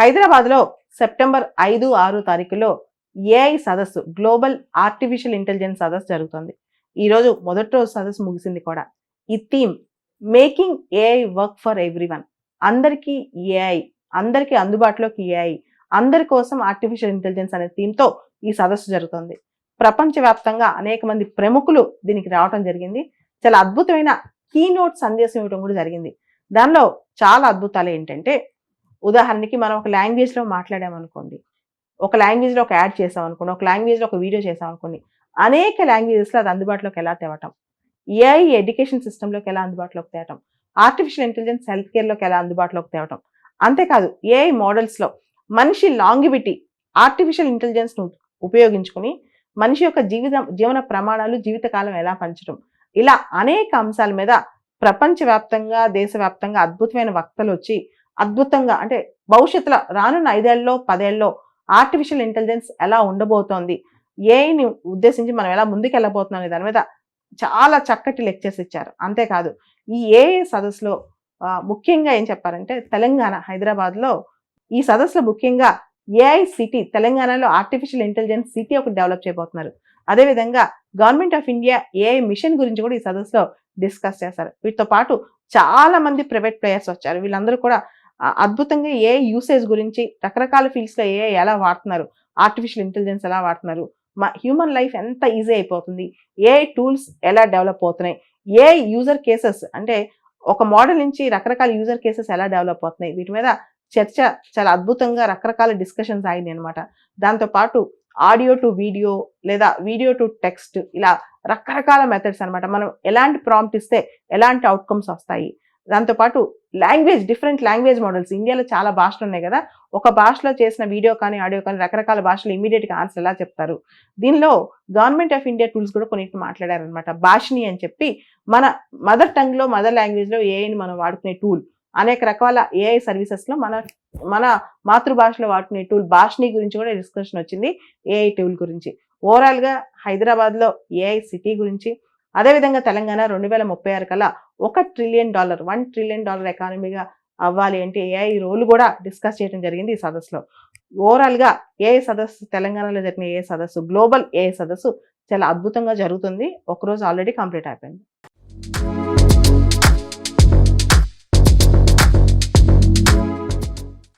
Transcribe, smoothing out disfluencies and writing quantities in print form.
హైదరాబాద్లో September 5, 6 తారీఖులో AI సదస్సు, global artificial intelligence సదస్సు జరుగుతుంది. ఈరోజు మొదటి రోజు సదస్సు ముగిసింది కూడా. ఈ theme making AI work for everyone. అందరికీ ఏఐ, అందరికీ అందుబాటులోకి ఏఐ, అందరి కోసం ఆర్టిఫిషియల్ ఇంటెలిజెన్స్ అనే థీమ్తో ఈ సదస్సు జరుగుతుంది. ప్రపంచవ్యాప్తంగా అనేక మంది ప్రముఖులు దీనికి రావడం జరిగింది. చాలా అద్భుతమైన కీనోట్ సందేశం ఇవ్వడం కూడా జరిగింది. దానిలో చాలా అద్భుతాలు ఏంటంటే, ఉదాహరణకి మనం ఒక లాంగ్వేజ్లో మాట్లాడామనుకోండి, ఒక లాంగ్వేజ్లో ఒక యాడ్ చేసామనుకోండి, ఒక లాంగ్వేజ్లో ఒక వీడియో చేసామనుకోండి, అనేక లాంగ్వేజెస్లో అది అందుబాటులోకి ఎలా తేవటం, ఏఐ ఎడ్యుకేషన్ సిస్టంలోకి ఎలా అందుబాటులోకి తేవటం, ఆర్టిఫిషియల్ ఇంటెలిజెన్స్ హెల్త్ కేర్లోకి ఎలా అందుబాటులోకి తేవటం, అంతేకాదు ఏఐ మోడల్స్లో మనిషి లాంగివిటీ, ఆర్టిఫిషియల్ ఇంటెలిజెన్స్ను ఉపయోగించుకుని మనిషి యొక్క జీవన ప్రమాణాలు, జీవితకాలం ఎలా పంచడం, ఇలా అనేక అంశాల మీద ప్రపంచవ్యాప్తంగా, దేశవ్యాప్తంగా అద్భుతమైన వక్తలు వచ్చి అద్భుతంగా, అంటే భవిష్యత్తులో రానున్న 5 ఏళ్లలో 10 ఏళ్లలో ఆర్టిఫిషియల్ ఇంటెలిజెన్స్ ఎలా ఉండబోతోంది, ఏఐని ఉద్దేశించి మనం ఎలా ముందుకు వెళ్ళబోతున్నాం అనే దాని మీద చాలా చక్కటి లెక్చర్స్ ఇచ్చారు. అంతేకాదు ఈ ఏఐ సదస్సులో ముఖ్యంగా ఏం చెప్పారంటే, తెలంగాణ హైదరాబాద్లో ఈ సదస్సులో ముఖ్యంగా ఏఐ సిటీ, తెలంగాణలో ఆర్టిఫిషియల్ ఇంటెలిజెన్స్ సిటీ ఒకటి డెవలప్ చేయబోతున్నారు. అదేవిధంగా government of India AI mission గురించి కూడా ఈ సదస్సులో డిస్కస్ చేశారు. వీటితో పాటు చాలా మంది ప్రైవేట్ ప్లేయర్స్ వచ్చారు. వీళ్ళందరూ కూడా అద్భుతంగా ఏఐ యూసేజ్ గురించి, రకరకాల ఫీల్డ్స్లో ఏఐ ఎలా వాడుతున్నారు, ఆర్టిఫిషియల్ ఇంటెలిజెన్స్ ఎలా వాడుతున్నారు, హ్యూమన్ లైఫ్ ఎంత ఈజీ అయిపోతుంది, ఏఐ టూల్స్ ఎలా డెవలప్ అవుతున్నాయి, ఏఐ యూజర్ కేసెస్, అంటే ఒక మోడల్ నుంచి రకరకాల యూజర్ కేసెస్ ఎలా డెవలప్ అవుతున్నాయి, వీటి మీద చర్చ చాలా అద్భుతంగా రకరకాల డిస్కషన్స్ అయింది అనమాట. దాంతోపాటు ఆడియో టు వీడియో లేదా వీడియో టు టెక్స్ట్, ఇలా రకరకాల మెథడ్స్ అనమాట. మనం ఎలాంటి ప్రాంప్ట్ ఇస్తే ఎలాంటి అవుట్కమ్స్ వస్తాయి. దాంతోపాటు లాంగ్వేజ్, డిఫరెంట్ లాంగ్వేజ్ మోడల్స్, ఇండియాలో చాలా భాషలు ఉన్నాయి కదా, ఒక భాషలో చేసిన వీడియో కానీ ఆడియో కానీ రకరకాల భాషలు ఇమీడియట్గా ఆన్సర్ ఎలా చెప్తారు. దీనిలో గవర్నమెంట్ ఆఫ్ ఇండియా టూల్స్ కూడా కొన్నిటిని మాట్లాడారనమాట. భాషిని అని చెప్పి మన మదర్ టంగ్లో, మదర్ లాంగ్వేజ్లో ఏఐని మనం వాడుకునే టూల్, అనేక రకాల ఏఐ సర్వీసెస్లో మన మాతృభాషలో వాడుకునే టూల్ భాషిని గురించి కూడా డిస్కషన్ వచ్చింది, ఏఐ టూల్ గురించి. ఓవరాల్గా హైదరాబాద్లో ఏఐ సిటీ గురించి, అదేవిధంగా తెలంగాణ 2036 కల్లా $1 ట్రిలియన్ $1 ట్రిలియన్ ఎకానమీగా అవ్వాలి అంటే ఏఐ రోల్ కూడా డిస్కస్ చేయడం జరిగింది ఈ సదస్సులో. ఓవరాల్గా ఏఐ సదస్సు, తెలంగాణలో జరిగిన ఏఐ సదస్సు, గ్లోబల్ ఏఐ సదస్సు చాలా అద్భుతంగా జరుగుతుంది. ఒకరోజు ఆల్రెడీ కంప్లీట్ అయిపోయింది.